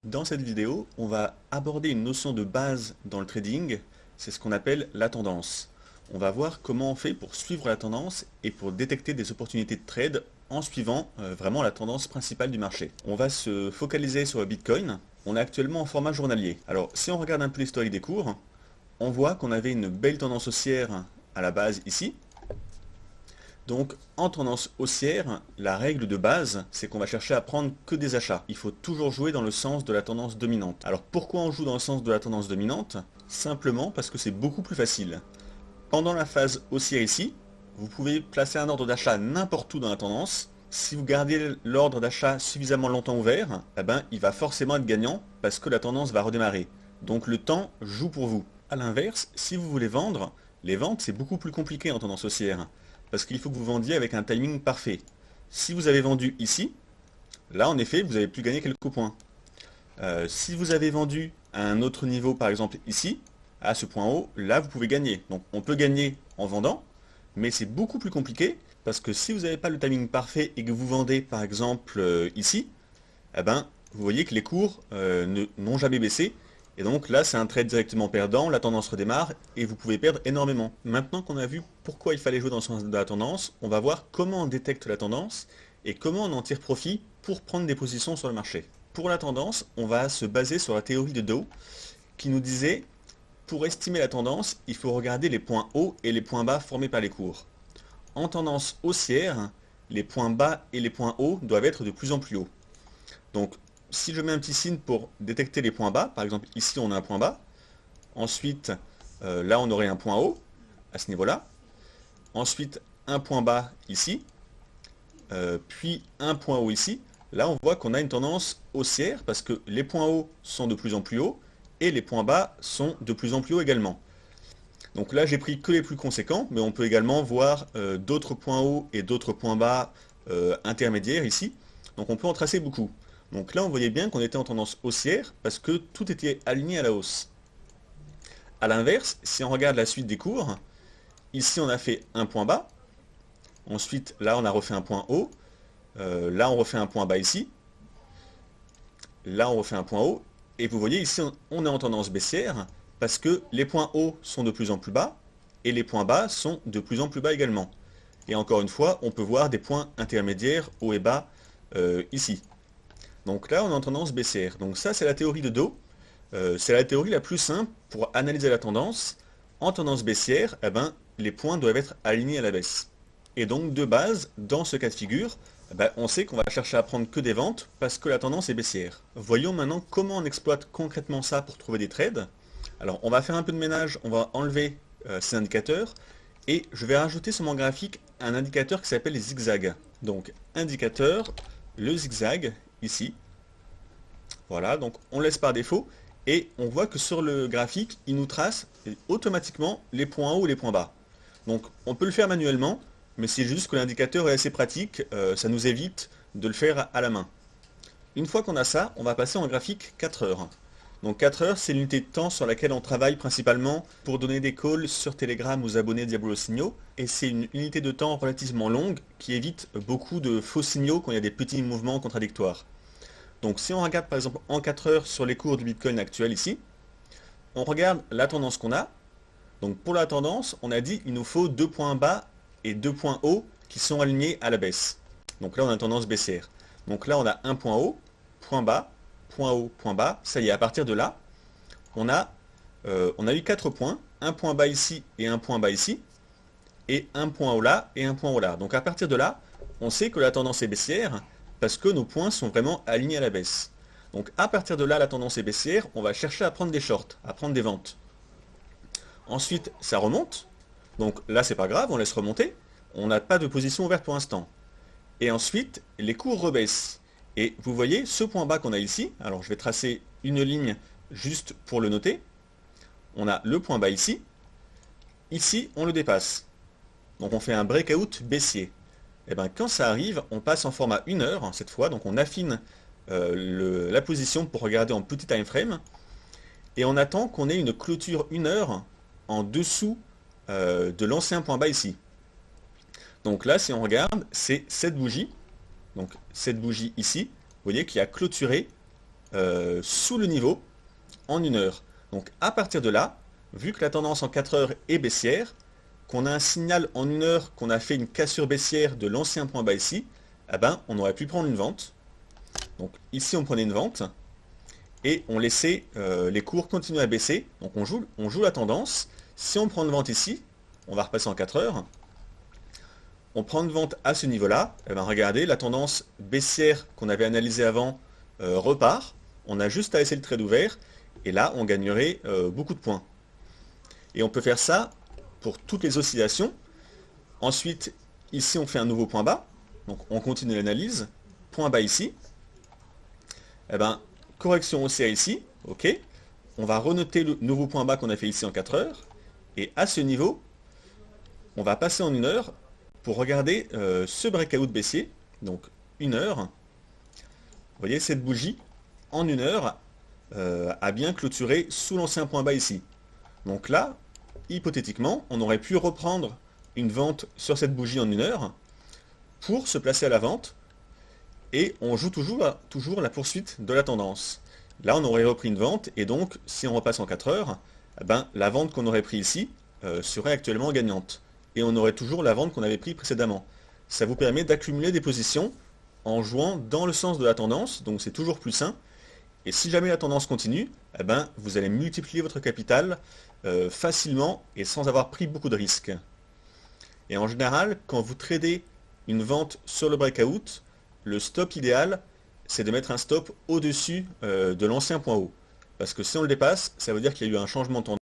Dans cette vidéo, on va aborder une notion de base dans le trading, c'est ce qu'on appelle la tendance. On va voir comment on fait pour suivre la tendance et pour détecter des opportunités de trade en suivant vraiment la tendance principale du marché. On va se focaliser sur le Bitcoin. On est actuellement en format journalier. Alors si on regarde un peu l'historique des cours, on voit qu'on avait une belle tendance haussière à la base ici. Donc, en tendance haussière, la règle de base, c'est qu'on va chercher à prendre que des achats. Il faut toujours jouer dans le sens de la tendance dominante. Alors, pourquoi on joue dans le sens de la tendance dominante? Simplement parce que c'est beaucoup plus facile. Pendant la phase haussière ici, vous pouvez placer un ordre d'achat n'importe où dans la tendance. Si vous gardez l'ordre d'achat suffisamment longtemps ouvert, eh ben, il va forcément être gagnant parce que la tendance va redémarrer. Donc, le temps joue pour vous. A l'inverse, si vous voulez vendre, les ventes, c'est beaucoup plus compliqué en tendance haussière. Parce qu'il faut que vous vendiez avec un timing parfait. Si vous avez vendu ici, là en effet, vous avez pu gagner quelques points. Si vous avez vendu à un autre niveau, par exemple ici, à ce point haut, là vous pouvez gagner. Donc on peut gagner en vendant, mais c'est beaucoup plus compliqué, parce que si vous n'avez pas le timing parfait et que vous vendez par exemple ici, eh ben, vous voyez que les cours n'ont jamais baissé, et donc là, c'est un trade directement perdant, la tendance redémarre et vous pouvez perdre énormément. Maintenant qu'on a vu pourquoi il fallait jouer dans le sens de la tendance, on va voir comment on détecte la tendance et comment on en tire profit pour prendre des positions sur le marché. Pour la tendance, on va se baser sur la théorie de Dow qui nous disait, pour estimer la tendance, il faut regarder les points hauts et les points bas formés par les cours. En tendance haussière, les points bas et les points hauts doivent être de plus en plus hauts. Donc, si je mets un petit signe pour détecter les points bas, par exemple ici on a un point bas, ensuite là on aurait un point haut à ce niveau-là, ensuite un point bas ici, puis un point haut ici, là on voit qu'on a une tendance haussière parce que les points hauts sont de plus en plus hauts et les points bas sont de plus en plus hauts également. Donc là j'ai pris que les plus conséquents, mais on peut également voir d'autres points hauts et d'autres points bas intermédiaires ici, donc on peut en tracer beaucoup. Donc là, on voyait bien qu'on était en tendance haussière parce que tout était aligné à la hausse. A l'inverse, si on regarde la suite des cours, ici on a fait un point bas, ensuite là on a refait un point haut, là on refait un point bas ici, là on refait un point haut, et vous voyez ici on est en tendance baissière parce que les points hauts sont de plus en plus bas et les points bas sont de plus en plus bas également. Et encore une fois, on peut voir des points intermédiaires haut et bas ici. Donc là, on est en tendance baissière. Donc ça, c'est la théorie de Dow. C'est la théorie la plus simple pour analyser la tendance. En tendance baissière, eh ben, les points doivent être alignés à la baisse. Et donc, de base, dans ce cas de figure, eh ben, on sait qu'on va chercher à prendre que des ventes parce que la tendance est baissière. Voyons maintenant comment on exploite concrètement ça pour trouver des trades. Alors, on va faire un peu de ménage, on va enlever ces indicateurs et je vais rajouter sur mon graphique un indicateur qui s'appelle les zigzags. Donc, indicateur, le zigzag, ici. Voilà, donc on laisse par défaut et on voit que sur le graphique, il nous trace automatiquement les points hauts et les points bas. Donc on peut le faire manuellement, mais c'est juste que l'indicateur est assez pratique, ça nous évite de le faire à la main. Une fois qu'on a ça, on va passer en graphique 4 heures. Donc 4 heures, c'est l'unité de temps sur laquelle on travaille principalement pour donner des calls sur Telegram aux abonnés Diabolo Signaux. Et c'est une unité de temps relativement longue qui évite beaucoup de faux signaux quand il y a des petits mouvements contradictoires. Donc si on regarde par exemple en 4 heures sur les cours du Bitcoin actuel ici, on regarde la tendance qu'on a. Donc pour la tendance, on a dit il nous faut 2 points bas et 2 points hauts qui sont alignés à la baisse. Donc là on a une tendance baissière. Donc là on a un point haut, point bas, point haut, point bas. Ça y est, à partir de là, on a eu 4 points, un point bas ici et un point bas ici, et un point haut là et un point haut là. Donc à partir de là, on sait que la tendance est baissière parce que nos points sont vraiment alignés à la baisse. Donc à partir de là, la tendance est baissière, on va chercher à prendre des shorts, à prendre des ventes. Ensuite, ça remonte. Donc là, c'est pas grave, on laisse remonter. On n'a pas de position ouverte pour l'instant. Et ensuite, les cours rebaissent. Et vous voyez ce point bas qu'on a ici. Alors je vais tracer une ligne juste pour le noter. On a le point bas ici. Ici, on le dépasse. Donc on fait un breakout baissier. Et bien quand ça arrive, on passe en format 1 heure cette fois, donc on affine la position pour regarder en petit time frame, et on attend qu'on ait une clôture 1 heure en dessous de l'ancien point bas ici. Donc là, si on regarde, c'est cette bougie, donc cette bougie ici, vous voyez qui a clôturé sous le niveau en 1 heure. Donc à partir de là, vu que la tendance en 4 heures est baissière, qu'on a un signal en 1 heure qu'on a fait une cassure baissière de l'ancien point bas ici, eh ben, on aurait pu prendre une vente. Donc ici on prenait une vente et on laissait les cours continuer à baisser. Donc on joue la tendance. Si on prend une vente ici, on va repasser en 4 heures. On prend une vente à ce niveau-là. Eh ben, regardez, la tendance baissière qu'on avait analysée avant repart. On a juste à laisser le trade ouvert. Et là, on gagnerait beaucoup de points. Et on peut faire ça pour toutes les oscillations. Ensuite, ici, on fait un nouveau point bas. Donc, on continue l'analyse. Point bas ici. Eh ben, correction haussière ici. OK. On va renoter le nouveau point bas qu'on a fait ici en 4 heures. Et à ce niveau, on va passer en 1 heure pour regarder ce breakout baissier. Donc, 1 heure. Vous voyez, cette bougie, en 1 heure, a bien clôturé sous l'ancien point bas ici. Donc là, hypothétiquement, on aurait pu reprendre une vente sur cette bougie en 1 heure pour se placer à la vente et on joue toujours la poursuite de la tendance. Là, on aurait repris une vente et donc, si on repasse en 4 heures, eh ben, la vente qu'on aurait pris ici serait actuellement gagnante et on aurait toujours la vente qu'on avait pris précédemment. Ça vous permet d'accumuler des positions en jouant dans le sens de la tendance, donc c'est toujours plus sain. Et si jamais la tendance continue, eh ben, vous allez multiplier votre capital facilement et sans avoir pris beaucoup de risques. Et en général, quand vous tradez une vente sur le breakout, le stop idéal, c'est de mettre un stop au-dessus de l'ancien point haut. Parce que si on le dépasse, ça veut dire qu'il y a eu un changement de tendance.